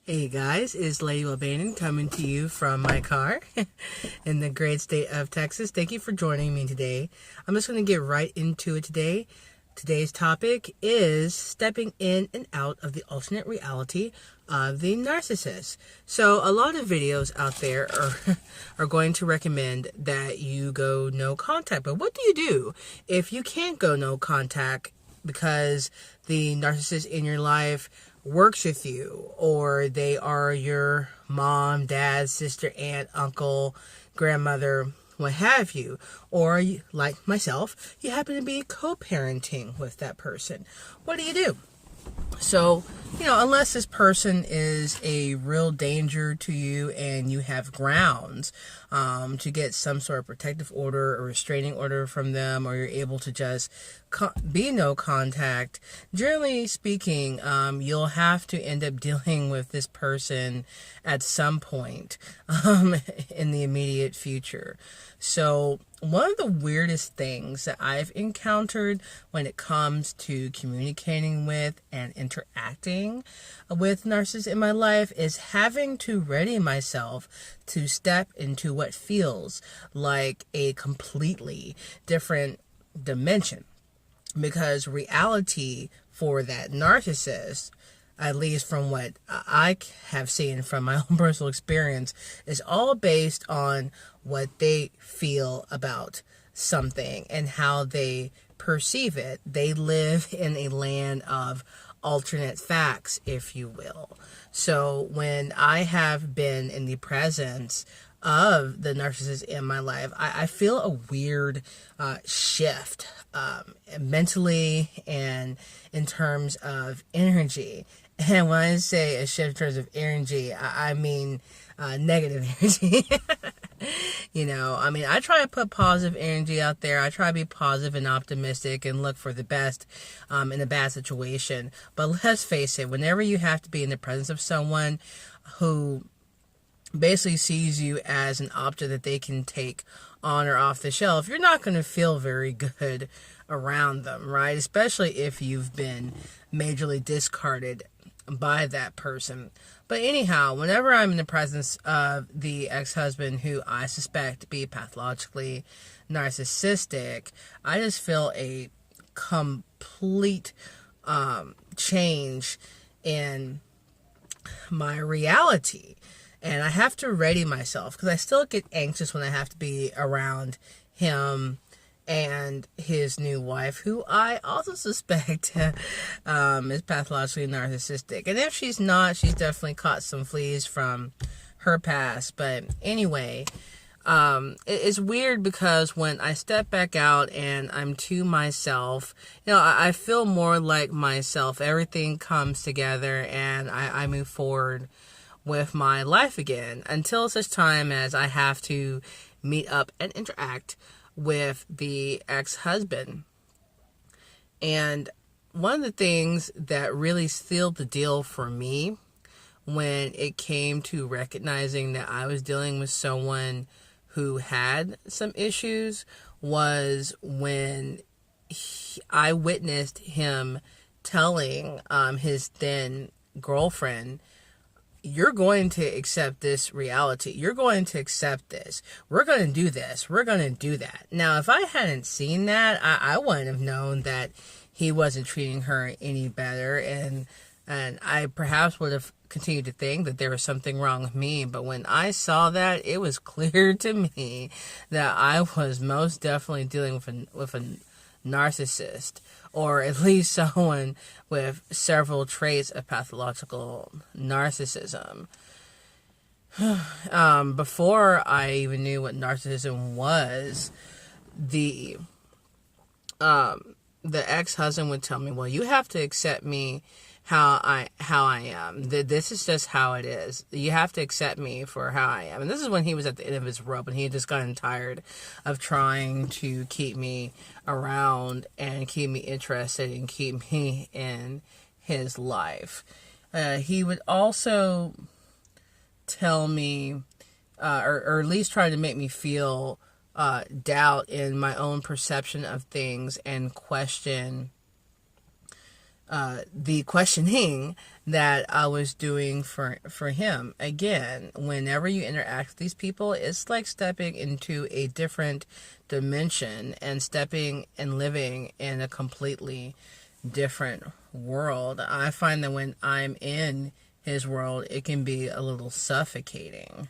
Hey guys, it's Lady Lebanon coming to you from my car in the great state of Texas. Thank you for joining me today. I'm just going to get right into it today. Today's topic is stepping in and out of the alternate reality of the narcissist. So a lot of videos out there are going to recommend that you go no contact. But what do you do if you can't go no contact because the narcissist in your life works with you, or they are your mom, dad, sister, aunt, uncle, grandmother, what have you, or like myself, you happen to be co-parenting with that person? What do you do? So, unless this person is a real danger to you and you have grounds to get some sort of protective order or restraining order from them, or you're able to just be no contact, generally speaking, you'll have to end up dealing with this person at some point in the immediate future. So one of the weirdest things that I've encountered when it comes to communicating with and interacting with narcissists in my life is having to ready myself to step into what feels like a completely different dimension. Because reality for that narcissist, at least from what I have seen from my own personal experience, is all based on what they feel about something and how they perceive it. They live in a land of alternate facts, if you will. So when I have been in the presence of the narcissist in my life, I feel a weird shift mentally and in terms of energy. And when I say a shift in terms of energy, I mean negative energy. I try to put positive energy out there. I try to be positive and optimistic and look for the best in a bad situation. But let's face it, whenever you have to be in the presence of someone who basically sees you as an object that they can take on or off the shelf, you're not going to feel very good around them, right? Especially if you've been majorly discarded by that person. But anyhow, whenever I'm in the presence of the ex-husband who I suspect to be pathologically narcissistic, I just feel a complete change in my reality. And I have to ready myself because I still get anxious when I have to be around him and his new wife, who I also suspect is pathologically narcissistic. And if she's not, she's definitely caught some fleas from her past. But anyway, it's weird because when I step back out and I'm to myself, I feel more like myself. Everything comes together and I move forward with my life again until such time as I have to meet up and interact with the ex-husband. And one of the things that really sealed the deal for me when it came to recognizing that I was dealing with someone who had some issues was when I witnessed him telling his then girlfriend, "You're going to accept this reality. You're going to accept this. We're going to do this. We're going to do that." Now, if I hadn't seen that, I wouldn't have known that he wasn't treating her any better. And I perhaps would have continued to think that there was something wrong with me. But when I saw that, it was clear to me that I was most definitely dealing with a narcissist, or at least someone with several traits of pathological narcissism. Before I even knew what narcissism was, the ex-husband would tell me, "Well, you have to accept me how I am. This is just how it is. You have to accept me for how I am." And this is when he was at the end of his rope and he had just gotten tired of trying to keep me around and keep me interested and keep me in his life. He would also tell me, or at least try to make me feel doubt in my own perception of things and question the questioning that I was doing for him. Again, whenever you interact with these people, it's like stepping into a different dimension and stepping and living in a completely different world. I find that when I'm in his world, it can be a little suffocating.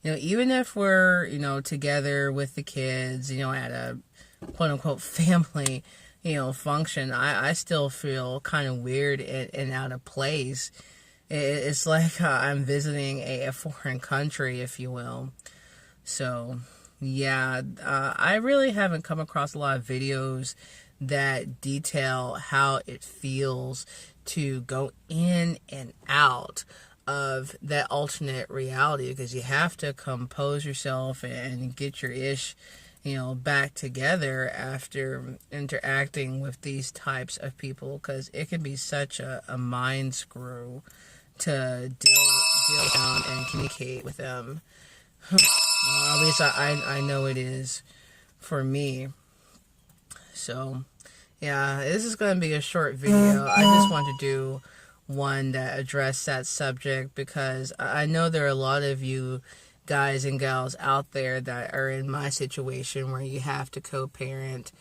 Even if we're, together with the kids, at a quote unquote family, function, I still feel kind of weird and out of place. It's like I'm visiting a foreign country, if you will. So, yeah, I really haven't come across a lot of videos that detail how it feels to go in and out of that alternate reality, because you have to compose yourself and get your ish back together after interacting with these types of people, because it can be such a mind screw to deal down and communicate with them. Well, at least I know it is for me. So, yeah, this is going to be a short video. I just want to do one that addressed that subject, because I know there are a lot of you guys and gals out there that are in my situation where you have to co-parent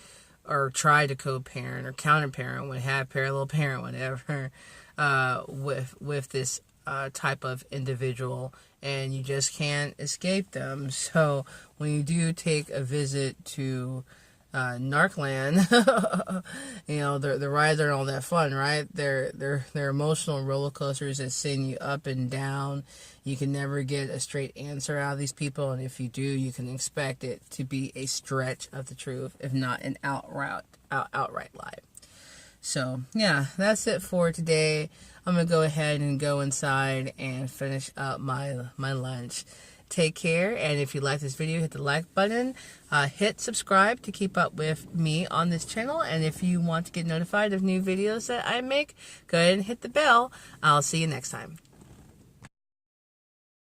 or try to co-parent or counter-parent, parallel parent, whatever, with this type of individual, and you just can't escape them. So when you do take a visit to Narcland, the rides aren't all that fun, right? They're emotional roller coasters that send you up and down. You can never get a straight answer out of these people, and if you do, you can expect it to be a stretch of the truth, if not an outright lie. So, yeah, that's it for today. I'm going to go ahead and go inside and finish up my lunch. Take care, and if you like this video, hit the like button, hit subscribe to keep up with me on this channel, and if you want to get notified of new videos that I make, go ahead and hit the bell. I'll see you next time.